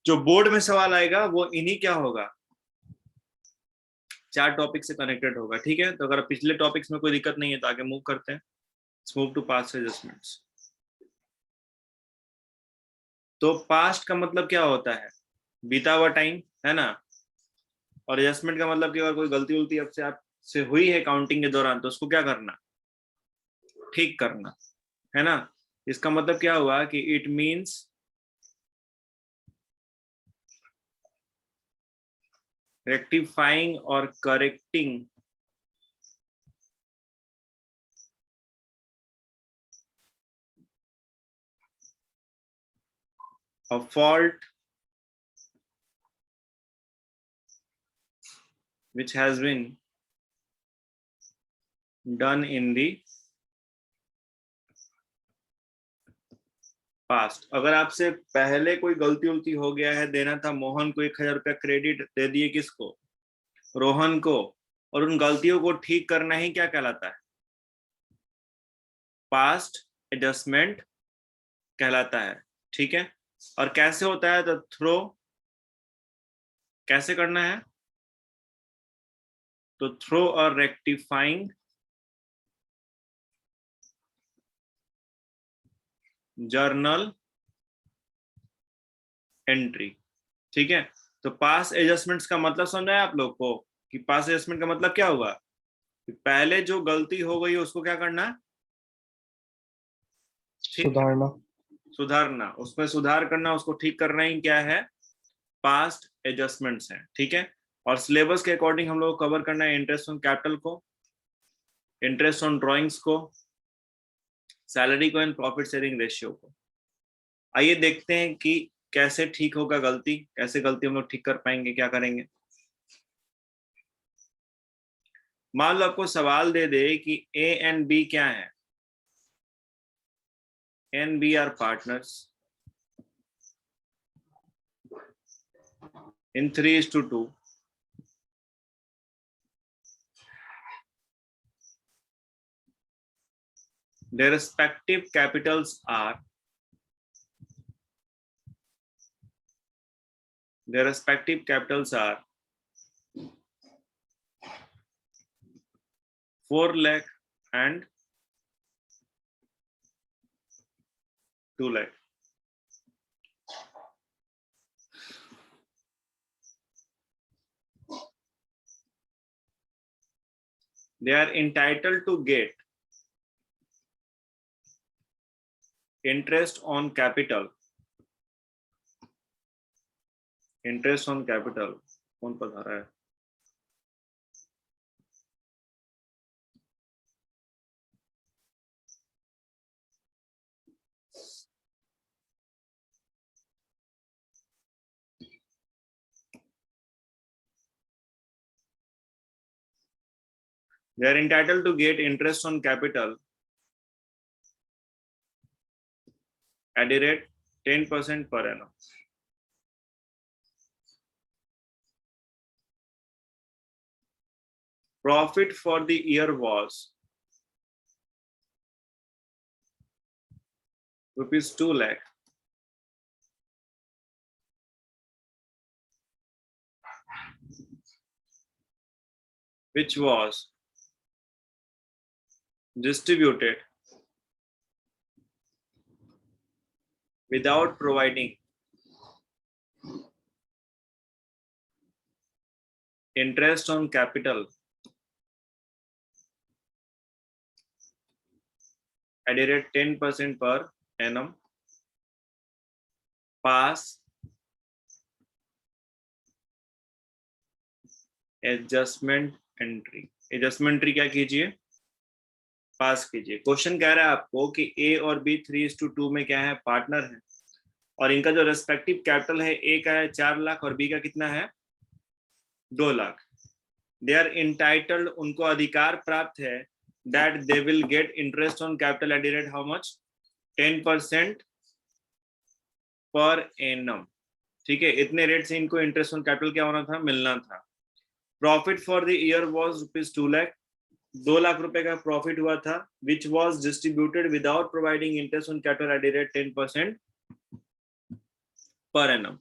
जो बोर्ड में सवाल आएगा वो इन्हीं क्या होगा, 4 टॉपिक से कनेक्टेड होगा। ठीक है, तो अगर पिछले टॉपिक्स में कोई दिक्कत नहीं है तो आगे मूव करते हैं। Move to past adjustments. तो पास्ट का मतलब क्या होता है, बीता हुआ टाइम, है ना। और एडजस्टमेंट का मतलब कि अगर कोई गलती उलती आपसे हुई है काउंटिंग के दौरान तो उसको क्या करना, ठीक करना, है ना। इसका मतलब क्या हुआ कि इट मीन्स रेक्टिफाइंग और correcting a fault which has been done in the past. अगर आपसे पहले कोई गलती उलती हो गया है, देना था मोहन को 1000 रुपया क्रेडिट, दे दिए किसको, रोहन को, और उन गलतियों को ठीक करना ही क्या कहलाता है, पास्ट एडजस्टमेंट कहलाता है। ठीक है, और कैसे होता है, तो थ्रो, कैसे करना है, तो थ्रो और रेक्टिफाइंग जर्नल एंट्री। ठीक है, तो पास एडजस्टमेंट्स का मतलब समझा है आप लोग को, कि पास एडजस्टमेंट का मतलब क्या हुआ, कि पहले जो गलती हो गई उसको क्या करना, सुधारना, सुधारना, उसमें सुधार करना, उसको ठीक करना ही क्या है, पास्ट एडजस्टमेंट्स है। ठीक है, और सिलेबस के अकॉर्डिंग हम लोग कवर करना है इंटरेस्ट ऑन कैपिटल को, इंटरेस्ट ऑन ड्रॉइंग्स को, सैलरी को एंड प्रॉफिट शेयरिंग रेशियो को। आइए देखते हैं कि कैसे ठीक होगा गलती, कैसे गलती हम लोग ठीक कर पाएंगे, क्या करेंगे। मान लो आपको सवाल दे दे कि ए एंड बी क्या है, and B are partners in 3:2. Their respective capitals are 4 lakh and 2 lakh. They are entitled to get interest on capital. Interest on capital कौन पढ़ा रहा है, they are entitled to get interest on capital at a rate 10% per annum. Profit for the year was rupees 2 lakh. Which was distributed without providing interest on capital at a rate 10% per annum. Pass adjustment entry. Adjustment entry क्या कीजिए, पास कीजिए। Question कह रहा है आपको कि ए और B 3:2 में क्या है, पार्टनर है, और इनका जो रेस्पेक्टिव कैपिटल है, ए का है 4 लाख और बी का कितना है 2 लाख। दे आर इंटाइटल्ड, उनको अधिकार प्राप्त है, that they will get interest on capital at the rate how much, 10% per annum. ठीक है, इतने रेट से इनको इंटरेस्ट ऑन कैपिटल क्या होना था, मिलना था। Profit for the year was rupees 2 lakh. 2 lakh रुपए का प्रॉफिट हुआ था which was distributed without providing interest on capital at the rate 10% per annum.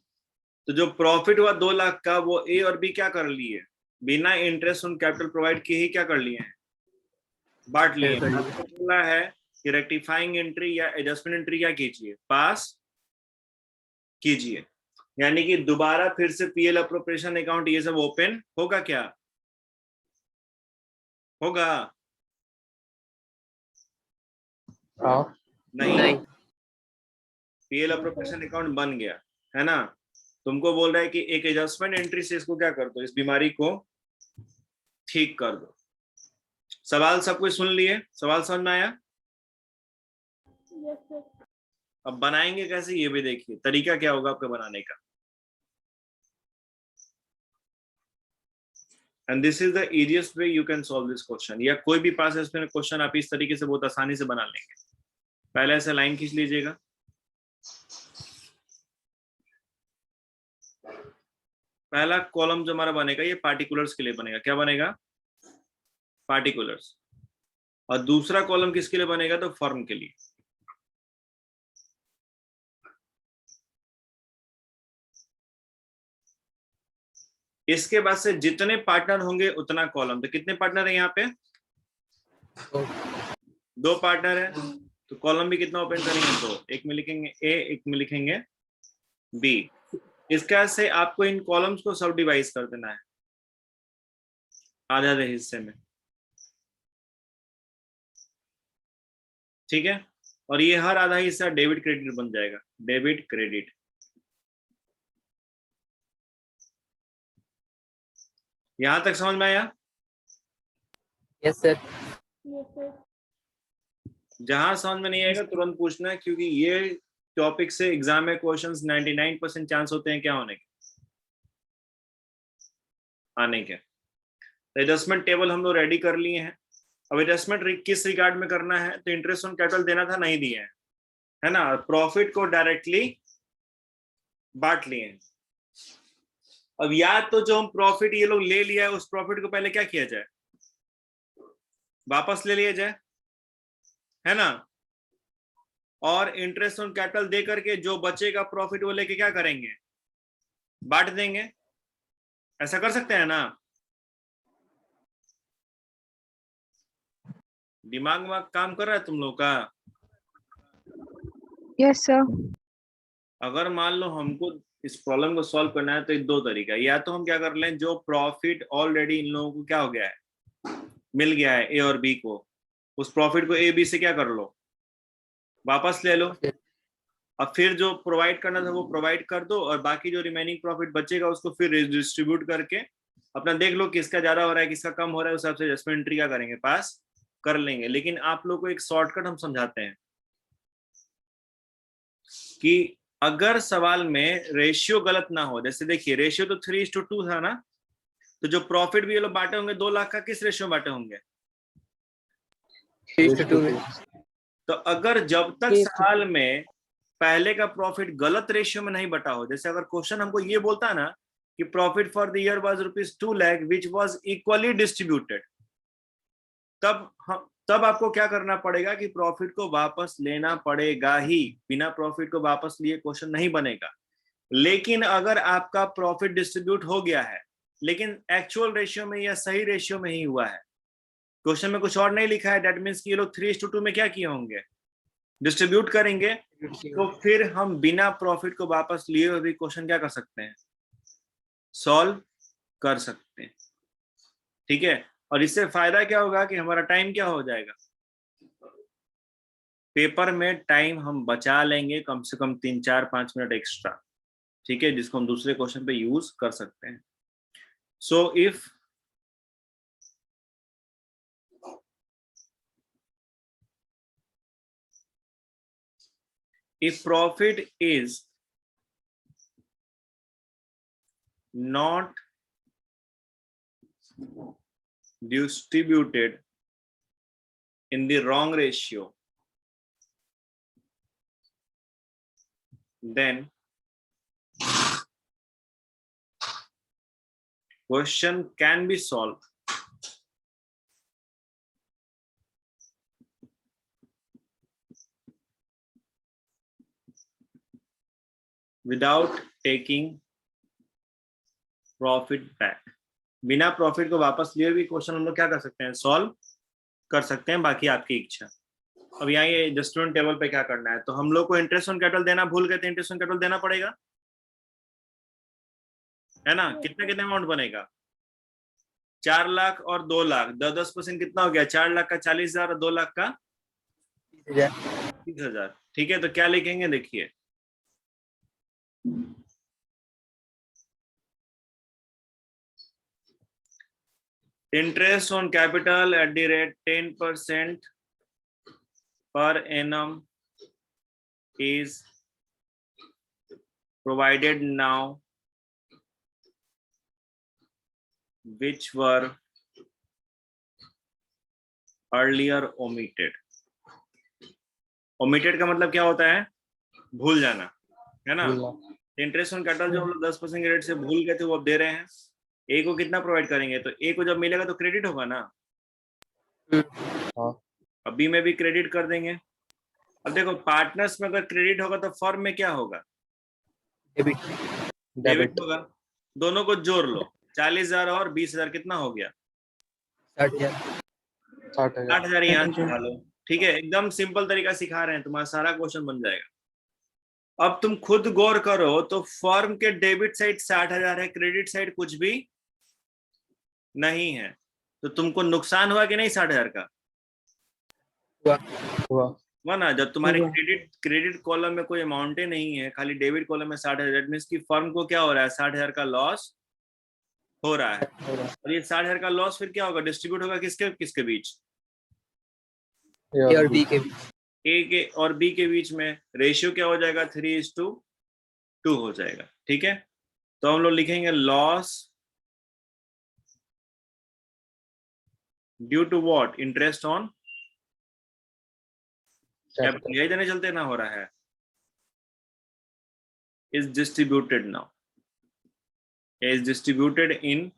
तो जो प्रॉफिट हुआ 2 लाख का, वो ए और बी क्या कर लिए, बिना इंटरेस्ट ऑन कैपिटल प्रोवाइड किए ही क्या कर लिए हैं, बांट लिए। आपको बोला है कि रेक्टिफाइंग एंट्री या एडजस्टमेंट एंट्री क्या कीजिए, पास कीजिए। यानी कि दोबारा फिर से पीएल अप्रोप्रिएशन अकाउंट ये सब ओपन होगा क्या, होगा नहीं। पीएल अप्रोप्रिएशन अकाउंट बन गया है ना, तुमको बोल रहा है कि एक एडजस्टमेंट एंट्री से इसको क्या कर दो, इस बीमारी को ठीक कर दो। सवाल सब कुछ सुन लिए, सवाल समझ में आया? अब बनाएंगे कैसे ये भी देखिए, तरीका क्या होगा आपका बनाने का। And this is the easiest way you can solve this question, या कोई भी पास क्वेश्चन आप इस तरीके से बहुत आसानी से बना लेंगे। पहले ऐसे लाइन खींच लीजिएगा, पहला कॉलम जो हमारा बनेगा ये पार्टिकुलर्स के लिए बनेगा, क्या बनेगा, पार्टिकुलर्स। और दूसरा कॉलम किसके लिए बनेगा, तो फर्म के लिए। इसके बाद से जितने पार्टनर होंगे उतना कॉलम। तो कितने पार्टनर है यहाँ पे, 2 पार्टनर है, तो कॉलम भी कितना ओपन करेंगे, 2। एक में लिखेंगे ए, एक में लिखेंगे बी। इसका से आपको इन कॉलम्स को सब डिवाइड कर देना है आधे आधे हिस्से में, ठीक है। और ये हर आधा हिस्सा डेबिट क्रेडिट बन जाएगा, डेबिट क्रेडिट। यहां तक समझ में आया? Yes sir. जहां समझ में नहीं आएगा तुरंत पूछना है, क्योंकि ये टॉपिक से एग्जाम में क्वेश्चंस 99% चांस होते हैं क्या होने के, आने के। तो एडजस्टमेंट टेबल हम लोग रेडी कर लिए हैं। अब एडजस्टमेंट किस रिगार्ड में करना है, तो इंटरेस्ट ऑन कैपिटल देना था, नहीं दिया है ना। प्रॉफिट को डायरेक्टली बांट लिए हैं। अब या तो जो हम प्रॉफिट ये लोग ले लिया है, उस प्रॉफिट को पहले क्या किया जाए, वापस ले लिया जाए, है ना। और इंटरेस्ट ऑन कैपिटल दे करके जो बचेगा प्रॉफिट वो लेके क्या करेंगे, बांट देंगे। ऐसा कर सकते हैं ना, दिमाग में काम कर रहा है तुम लोग का? Yes sir. अगर मान लो हमको इस प्रॉब्लम को सॉल्व करना है तो एक 2 तरीका, या तो हम क्या कर लें, जो प्रॉफिट ऑलरेडी इन लोगों को क्या हो गया है, मिल गया है ए और बी को, उस प्रॉफिट को ए बी से क्या कर लो, वापस ले लो। अब फिर जो प्रोवाइड करना था वो प्रोवाइड कर दो, और बाकी जो रिमेनिंग प्रॉफिट बचेगा उसको फिर डिस्ट्रीब्यूट करके अपना देख लो किसका ज्यादा हो रहा है, किसका कम हो रहा है, उस हिसाब से एडजस्टमेंट एंट्री क्या करेंगे, पास कर लेंगे। लेकिन आप लोग को एक शॉर्टकट हम समझाते हैं कि अगर सवाल में रेशियो गलत ना हो, जैसे देखिए रेशियो तो 3:2 था ना, तो जो प्रॉफिट भी ये लोग बांटे होंगे 2 लाख का, किस रेशियो में बांटे होंगे, 3:2 में। तो अगर जब तक सवाल में पहले का प्रॉफिट गलत रेशियो में नहीं बटा हो, जैसे अगर क्वेश्चन हमको ये बोलता ना कि profit for the year was ₹2 lakh which was equally distributed, तब आपको क्या करना पड़ेगा कि प्रॉफिट को वापस लेना पड़ेगा ही, बिना प्रॉफिट को वापस लिए क्वेश्चन नहीं बनेगा। लेकिन अगर आपका प्रॉफिट डिस्ट्रीब्यूट हो गया है लेकिन एक्चुअल रेशियो में या सही रेशियो में ही हुआ है, क्वेश्चन में कुछ और नहीं लिखा है, दैट मींस कि ये लोग 3:2 में क्या किए होंगे, डिस्ट्रीब्यूट करेंगे, तो फिर हम बिना प्रॉफिट को वापस लिए हुए भी क्वेश्चन क्या कर सकते हैं, सॉल्व कर सकते हैं, ठीक है। और इससे फायदा क्या होगा कि हमारा टाइम क्या हो जाएगा, पेपर में टाइम हम बचा लेंगे, कम से कम 3-4-5 मिनट एक्स्ट्रा, ठीक है, जिसको हम दूसरे क्वेश्चन पे यूज कर सकते हैं। सो if profit is not distributed in the wrong ratio, then question can be solved without taking profit back, बिना प्रॉफिट को वापस लिए भी क्वेश्चन हम लोग क्या कर सकते हैं, सॉल्व कर सकते हैं, बाकी आपकी इच्छा। अब यहाँ ये एडजस्टमेंट टेबल पे क्या करना है, तो हम लोग को इंटरेस्ट ऑन कैपिटल देना भूल गए थे, इंटरेस्ट ऑन कैपिटल देना पड़ेगा, है ना। कितना कितना अमाउंट बनेगा, 4 लाख और 2 लाख, 10% कितना हो गया, 4 लाख का 40,000 और 2 लाख का 30,000। ठीक है, तो क्या लिखेंगे देखिए, interest on capital at the rate 10% per annum is provided now, which were earlier omitted। omitted का मतलब क्या होता है, भूल जाना, है ना। इंटरेस्ट ऑन कैपिटल जो हम लोग 10% के रेट से भूल गए थे वो अब दे रहे हैं। ए को कितना प्रोवाइड करेंगे, तो ए को जब मिलेगा तो क्रेडिट होगा ना, अब बी में भी क्रेडिट कर देंगे। अब देखो पार्टनर्स में अगर क्रेडिट होगा तो फर्म में क्या होगा, डेबिट होगा। दोनों को जोड़ लो, 40,000 और 20,000 कितना हो गया, 60,000 यहाँ सिखा लो। ठीक है, एकदम सिंपल तरीका सिखा रहे हैं, तुम्हारा सारा क्वेश्चन बन जाएगा। अब तुम खुद गौर करो तो फर्म के डेबिट साइड 60,000 है, क्रेडिट साइड कुछ भी नहीं है, तो तुमको नुकसान हुआ कि नहीं 60,000 का, हुआ ना। जब तुम्हारे क्रेडिट कॉलम में कोई अमाउंट ही नहीं है, खाली डेबिट कॉलम में 60,000, मीन्स की फर्म को क्या हो रहा है, 60,000 का लॉस हो रहा है। और ये 60,000 का लॉस फिर क्या होगा, डिस्ट्रीब्यूट होगा किसके किसके बीच, ए और बी के बीच, ए के और बी के बीच में। रेशियो क्या हो जाएगा, 3:2 हो जाएगा। ठीक है, तो हम लोग लिखेंगे loss due to what, interest on capital, यही देने चलते ना हो रहा है, is distributed now, is distributed in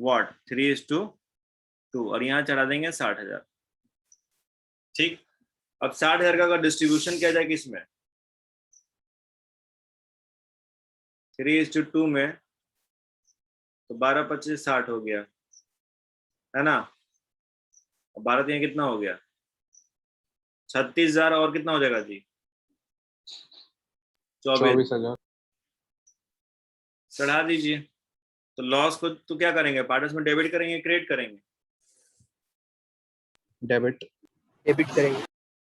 what, 3:2, और यहाँ चढ़ा देंगे 60,000। ठीक, अब 60,000 का अगर डिस्ट्रीब्यूशन किया जाए किसमें, 3:2 में, तो 12 25 60 हो गया, है ना। 12 यहाँ कितना हो गया, 36,000 और कितना हो जाएगा जी, 24,000 चढ़ा दीजिए। तो लॉस को तो क्या करेंगे, पार्टनर्स में डेबिट करेंगे क्रेडिट करेंगे, डेबिट करेंगे,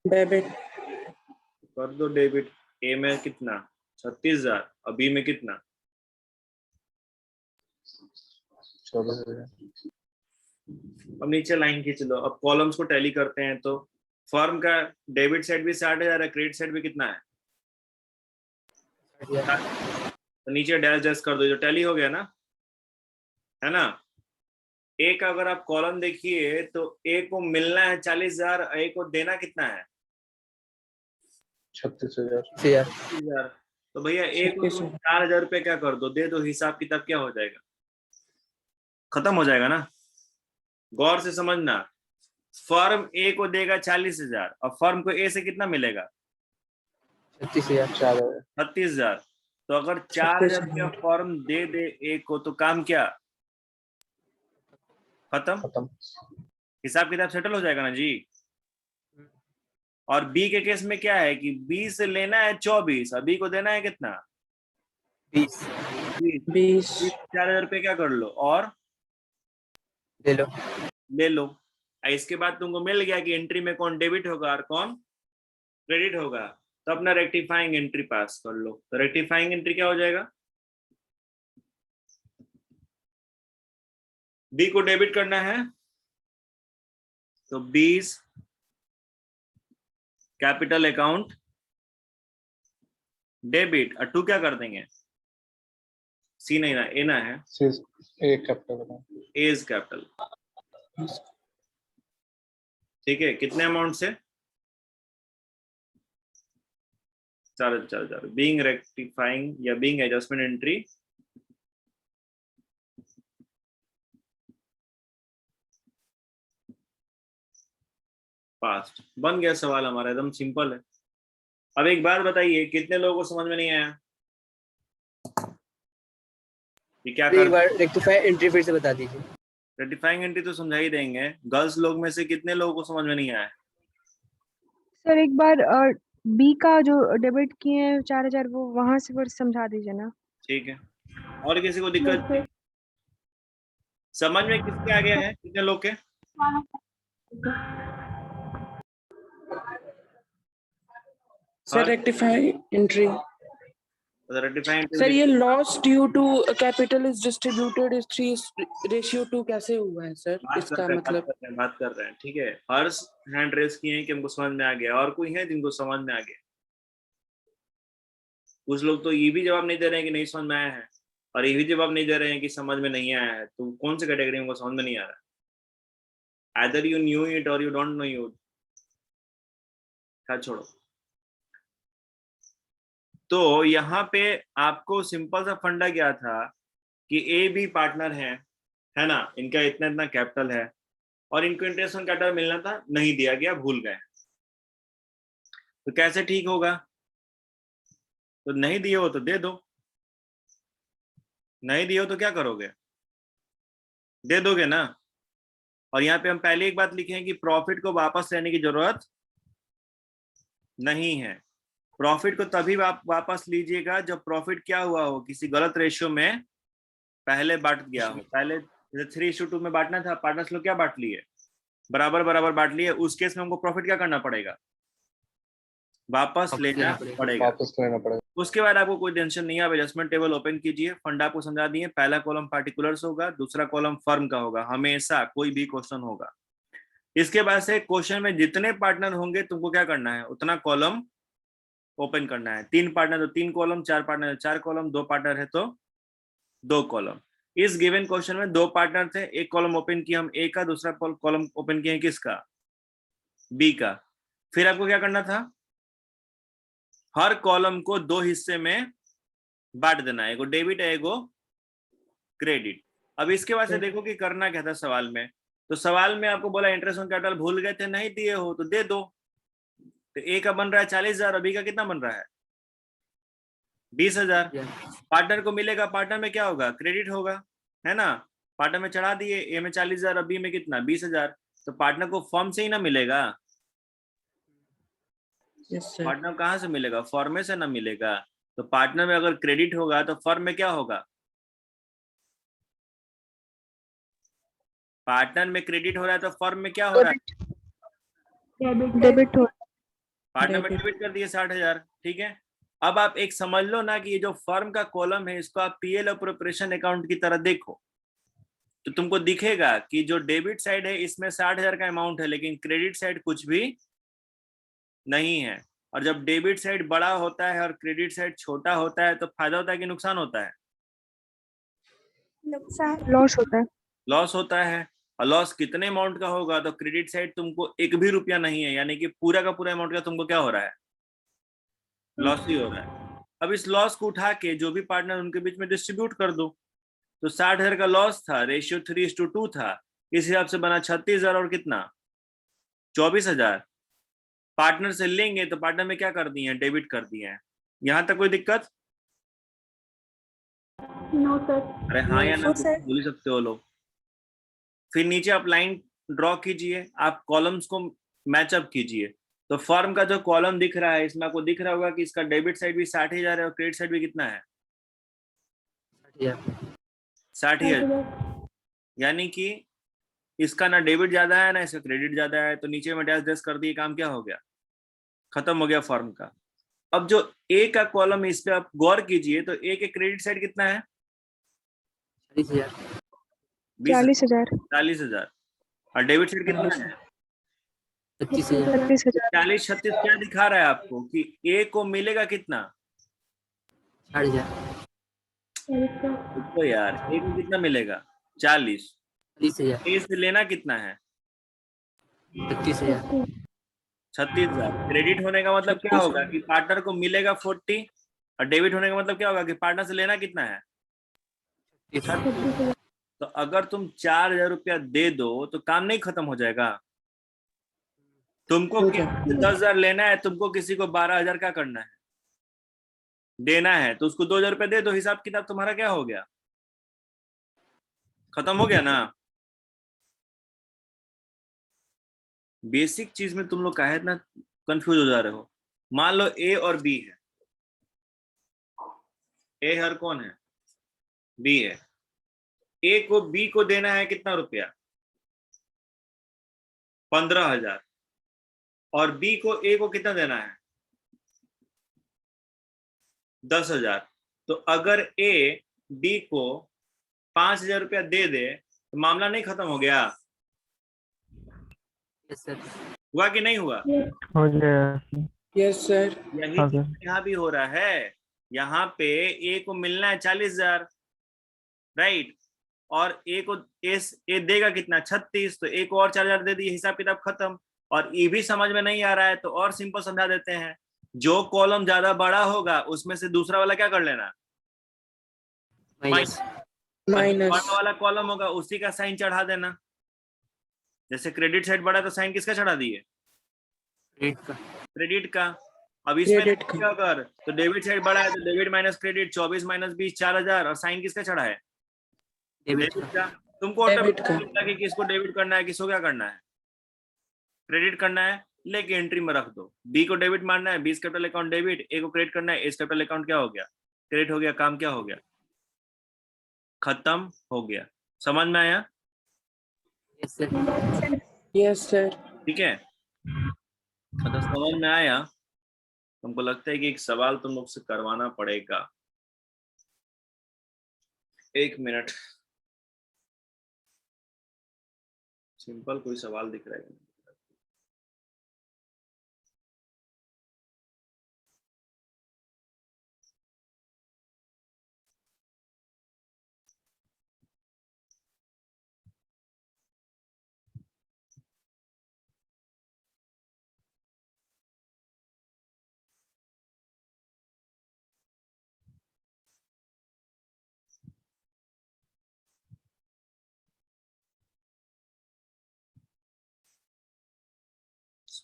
डेबिट कर दो डेबिट। ए में कितना 36,000 और बी में कितना 24,000। अब नीचे लाइन खींच लो, अब कॉलम्स को टैली करते हैं, तो फर्म का डेबिट साइड भी 60,000 है, क्रेडिट साइड भी कितना है, तो नीचे डैश डैश कर दो, जो टैली हो गया ना, है ना। ए का अगर आप कॉलम देखिए तो ए को मिलना है 40,000, ए को देना कितना है 36,000। तो भैया ए को 4,000 रुपये क्या कर दो, दे दो, हिसाब किताब क्या हो जाएगा, खत्म हो जाएगा ना। गौर से समझना, फर्म ए को देगा 40,000 और फर्म को ए से कितना मिलेगा 36,000। तो अगर 4,000 रुपया फर्म दे दे ए को, तो काम क्या खत्म, हिसाब किताब सेटल हो जाएगा ना जी। और बी के केस में क्या है कि बी से लेना है 24 और बी को देना है कितना 20। 4,000 रुपये क्या कर लो और ले लो। इसके बाद तुमको मिल गया कि एंट्री में कौन डेबिट होगा और कौन क्रेडिट होगा, तो अपना रेक्टिफाइंग एंट्री पास कर लो। तो रेक्टिफाइंग एंट्री क्या हो जाएगा, बी को डेबिट करना है तो 20 कैपिटल अकाउंट डेबिट, और 2 क्या कर देंगे, सी नहीं ना, ए ना है, ए इज कैपिटल। ठीक है, कितने अमाउंट से, 4,000। बीइंग रेक्टिफाइंग या बीइंग एडजस्टमेंट एंट्री पास्ट। बन गया सवाल हमारा, एकदम सिंपल है। अब एक बात बताइए, कितने लोगों को समझ में नहीं आया, ये क्या एक कर, बार रेक्टिफाई एंट्री फिर से बता दीजिए। रेक्टिफाइंग एंट्री तो समझा ही देंगे। गर्ल्स लोग में से कितने लोगों को समझ में नहीं आया? सर एक बार बी का जो डेबिट किए हैं 4,000 वो वहां से फिर समझा दीजिए ना। ठीक है, और किसी को दिक्कत थी? समझ में किसके आ गया है, कितने लोग के? Sir rectify entry. Rectifying sir entry ये loss due to capital is distributed is 3:2 कैसे हुआ है सर? इसका मतलब बात कर रहे हैं। ठीक है, हर्ष हैंड रेस किए हैं कि हमको समझ में आ गया, और कोई है जिनको समझ में आ गया? कुछ लोग तो ये भी जवाब नहीं दे रहे हैं कि नहीं समझ में आया है, और ये भी जवाब नहीं दे रहे हैं कि समझ में नहीं आया है। तो कौन सी कैटेगरी में समझ में नहीं आ रहा है? आइदर यू न्यू इट और यू डोंट नो इट। क्या छोड़ो। तो यहाँ पे आपको सिंपल सा फंडा क्या था कि ए बी पार्टनर है ना, इनका इतना इतना कैपिटल है, और इनको इंटरेस्ट ऑन कैपिटल मिलना था, नहीं दिया गया, भूल गए। तो कैसे ठीक होगा? तो नहीं दिए हो तो दे दो, नहीं दिए हो तो क्या करोगे? दे दोगे ना। और यहाँ पे हम पहले एक बात लिखे हैं कि प्रॉफिट को वापस लेने की जरूरत नहीं है। प्रॉफिट को तभी वापस लीजिएगा जब प्रॉफिट क्या हुआ हो, किसी गलत रेशियो में पहले बांट गया हो। पहले 3:2 में बांटना था, पार्टनर्स लोग क्या बांट लिए? बराबर बराबर बांट लिए। उस केस में हमको प्रॉफिट क्या करना पड़ेगा? वापस लेना पड़ेगा। उसके बाद आपको कोई टेंशन नहीं है। आप एडजस्टमेंट टेबल ओपन कीजिए, फंडा आपको समझा दिए। पहला कॉलम पार्टिकुलर्स होगा, दूसरा कॉलम फर्म का होगा, हमेशा कोई भी क्वेश्चन होगा। इसके बाद से क्वेश्चन में जितने पार्टनर होंगे तुमको क्या करना है, उतना कॉलम ओपन करना है। 3 पार्टनर तो 3 कॉलम, 4 पार्टनर 4 कॉलम, 2 पार्टनर है तो 2 कॉलम। इस गिवन क्वेश्चन में 2 पार्टनर थे, एक कॉलम ओपन किया हम ए का, दूसरा कॉलम ओपन किया किसका? बी का। फिर आपको क्या करना था? हर कॉलम को 2 हिस्से में बांट देना है, एगो डेबिट है एगो क्रेडिट। अब इसके बाद से देखो कि करना क्या था सवाल में। तो सवाल में आपको बोला इंटरेस्ट ऑन कैपिटल भूल गए थे, नहीं दिए हो तो दे दो। तो ए का बन रहा है 40,000, बी का कितना बन रहा है? 20,000। पार्टनर को मिलेगा, पार्टनर में क्या होगा? क्रेडिट होगा, है ना। पार्टनर में चढ़ा दिए, ए में 40,000 और बी में कितना? 20,000। तो पार्टनर को फर्म से ही ना मिलेगा। पार्टनर कहाँ से मिलेगा? फर्म में से ना मिलेगा। तो पार्टनर में अगर क्रेडिट होगा तो फर्म में क्या होगा? पार्टनर में क्रेडिट हो रहा है तो फर्म में क्या हो रहा है? डेबिट हो। पार्टनर में डेबिट कर दिए 60,000। ठीक है, अब आप एक समझ लो ना कि ये जो फर्म का कॉलम है इसको आप पीएल अप्रोप्रिएशन अकाउंट की तरह देखो, तो तुमको दिखेगा कि जो डेबिट साइड है इसमें 60,000 का अमाउंट है, लेकिन क्रेडिट साइड कुछ भी नहीं है। और जब डेबिट साइड बड़ा होता है और क्रेडिट साइड छोटा होता है तो फायदा होता है कि नुकसान होता है? नुकसान, लॉस होता है। लॉस होता है। और लॉस कितने अमाउंट का होगा? तो क्रेडिट साइड तुमको 1 भी रुपया नहीं है, यानी कि पूरा का पूरा अमाउंट का तुमको क्या हो रहा है? लॉस ही हो रहा है। अब इस लॉस को उठा के जो भी पार्टनर उनके बीच में डिस्ट्रीब्यूट कर दो। तो 60,000 का लॉस था, रेशियो 3:2 था, इस हिसाब से बना 36,000 और कितना? 24,000। पार्टनर से लेंगे तो पार्टनर में क्या कर दिए हैं? डेबिट कर दिए हैं। यहां तक कोई दिक्कत? No sir. अरे हाँ या ना बोल ही सकते हो लोग। फिर नीचे आप लाइन ड्रॉ कीजिए, आप कॉलम्स को मैचअप कीजिए। तो फर्म का जो कॉलम दिख रहा है इसमें आपको दिख रहा होगा कि इसका डेबिट साइड भी 60,000 है और क्रेडिट साइड भी कितना है? 60,000। यानी कि इसका ना डेबिट ज्यादा है ना इसका क्रेडिट ज्यादा है। तो नीचे में डैश डैश कर दिए, काम क्या हो गया? खत्म हो गया फर्म का। अब जो ए का कॉलम है इस पे आप गौर कीजिए, तो ए के क्रेडिट साइड कितना है? 40,000। 40,000। और डेबिट साइड कितना है? 36,000। 40 36 क्या दिखा रहा है आपको कि ए को मिलेगा कितना? 60,000। तो यार ए को कितना मिलेगा? 40। ए से लेना कितना है? 36,000। 36,000। क्रेडिट होने का मतलब क्या होगा कि पार्टनर को मिलेगा 40, और डेबिट होने का मतलब क्या होगा कि पार्टनर से लेना कितना है? 36,000। तो अगर तुम 4,000 रुपया दे दो तो काम नहीं खत्म हो जाएगा? तुमको 10,000 लेना है, तुमको किसी को 12,000 का करना है, देना है, तो उसको 2,000 रुपया दे दो। हिसाब किताब तुम्हारा क्या हो गया? खत्म हो गया ना? बेसिक चीज में तुम लोग काहे इतना कंफ्यूज हो जा रहे हो? मान लो ए और बी है, ए हर कौन है? बी है। ए को बी को देना है कितना रुपया? 15,000। और बी को ए को कितना देना है? 10,000। तो अगर ए बी को 5,000 रुपया दे दे तो मामला नहीं खत्म हो गया? Yes sir. हुआ कि नहीं हुआ? हो गया। Yes sir. यही हाँ चीज सर। यहाँ भी हो रहा है। यहाँ पे ए को मिलना है 40,000, राइट? और ए को ए देगा कितना? 36। तो ए को और 4,000 दे दिए, हिसाब किताब खत्म। और ये भी समझ में नहीं आ रहा है तो और सिंपल समझा देते हैं। जो कॉलम ज्यादा बड़ा होगा उसमें से दूसरा वाला क्या कर लेना? माइनस। माइनस। बड़ा वाला कॉलम होगा उसी का साइन चढ़ा देना। जैसे क्रेडिट साइड बड़ा तो साइन किसका चढ़ा दिए? क्रेडिट का। क्रेडिट का। अब इसमें क्रेडिट का। अगर तो डेबिट साइड बड़ा है तो डेबिट माइनस क्रेडिट, 24 माइनस 20 4,000। और साइन किसका चढ़ा है? डेबिट डेबिट का। का। तुमको डेबिट का। कि किसको डेबिट करना है, किसको क्या करना है? क्रेडिट करना है, लेके एंट्री में रख दो। बी को डेबिट मारना है, बी कैपिटल अकाउंट डेबिट। ए को क्रेडिट करना है, ए कैपिटल अकाउंट क्या हो गया? क्रेडिट हो गया। काम क्या हो गया? खत्म हो गया। समझ में आया? Yes sir. Yes sir. ठीक है, अगर समझ में आया तुमको लगता है कि एक सवाल तुम लोग से करवाना पड़ेगा। एक मिनट, सिंपल कोई सवाल दिख रहा है?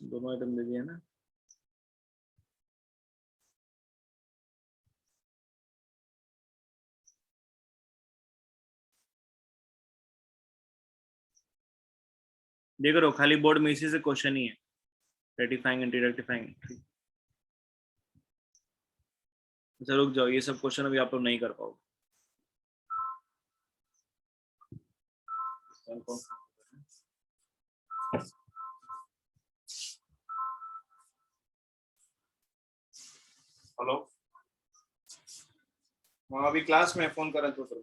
दोनों आइटम दे दिया ना? देख रहे हो, खाली बोर्ड में इसी से क्वेश्चन ही है, रेक्टिफाइंग एंटी रेक्टिफाइंग। अच्छा रुक जाओ, ये सब क्वेश्चन अभी आप लोग नहीं कर पाओगे। हेलो, हाँ अभी क्लास में फोन करा तो फिर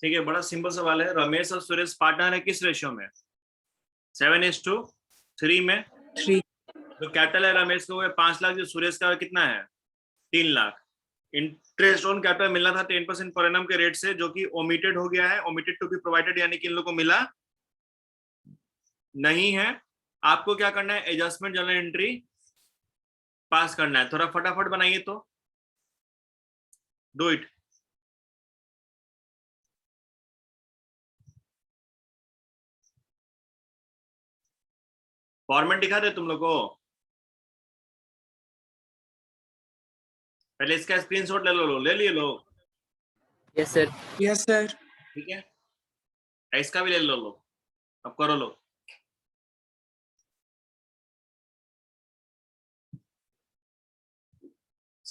ठीक है। बड़ा सिंपल सवाल है। रमेश और सुरेश पार्टनर है किस रेशियो में? 7:3 में। 3। जो कैपिटल है रमेश का वो है 5 लाख, जो सुरेश का कितना है? 3 लाख। इंटरेस्ट ऑन कैपिटल मिलना था 10% पर एनम के रेट से, जो कि ओमिटेड हो गया है। ओमिटेड टू बी प्रोवाइडेड, यानी कि इन लोगों को मिला नहीं है। आपको क्या करना है? एडजस्टमेंट जर्नल एंट्री पास करना है। थोड़ा फटाफट बनाइए तो, डू इट। फॉर्मेट दिखा दे तुम लोग को। पहले इसका स्क्रीनशॉट ले लो, ले लिए लो? Yes sir. Yes sir. ठीक है, इसका भी ले लो। अब करो लो।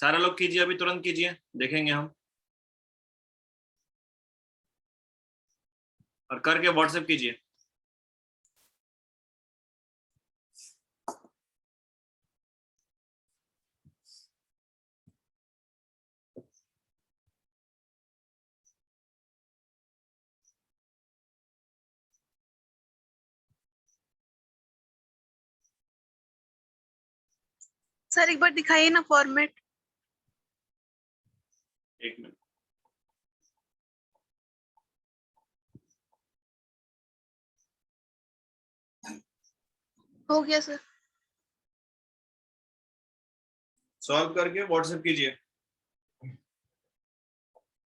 सारा लोग कीजिए, अभी तुरंत कीजिए, देखेंगे हम। और करके व्हाट्सएप कीजिए। सर एक बार दिखाइए ना फॉर्मेट। एक मिनट। हो गया सर। सॉल्व करके व्हाट्सएप कीजिए।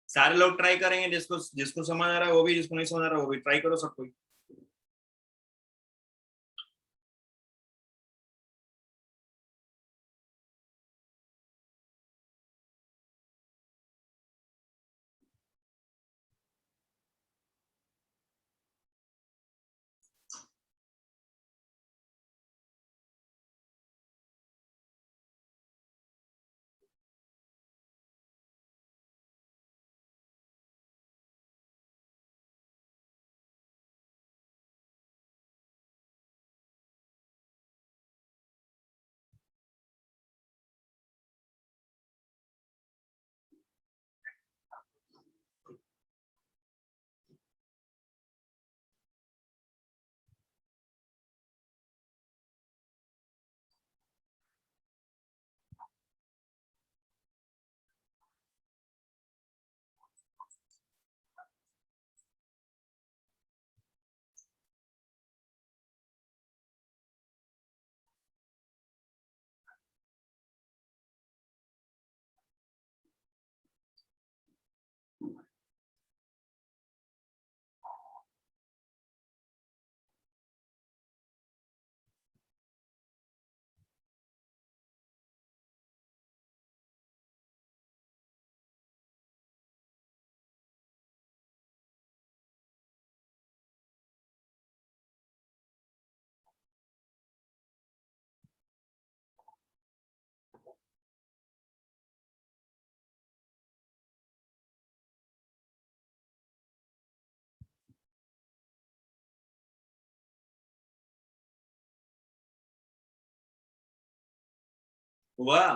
सारे लोग ट्राई करेंगे, जिसको जिसको समझ आ रहा है वो भी, जिसको नहीं समझ आ रहा है वो भी ट्राई करो, सब कोई। वाह,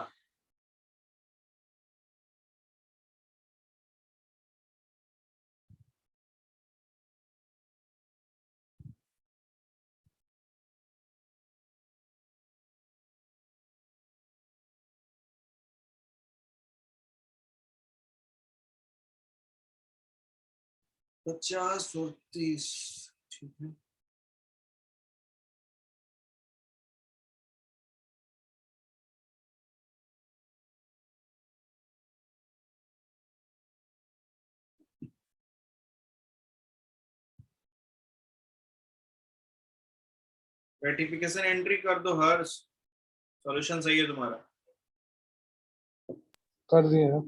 पचास और 30, ठीक है। रेटिफिकेशन एंट्री कर दो हर्ष, सॉल्यूशन सही है तुम्हारा। कर दिए हैं।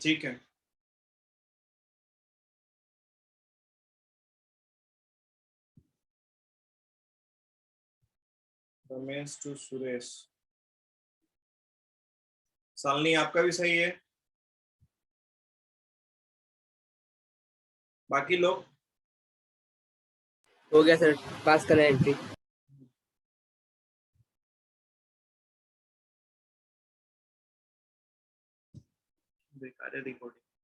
ठीक है। रमेश टू सुरेश। सालनी आपका भी सही है, बाकी लोग? हो गया सर, पास करें एंट्री। बेकार है रिकॉर्डिंग।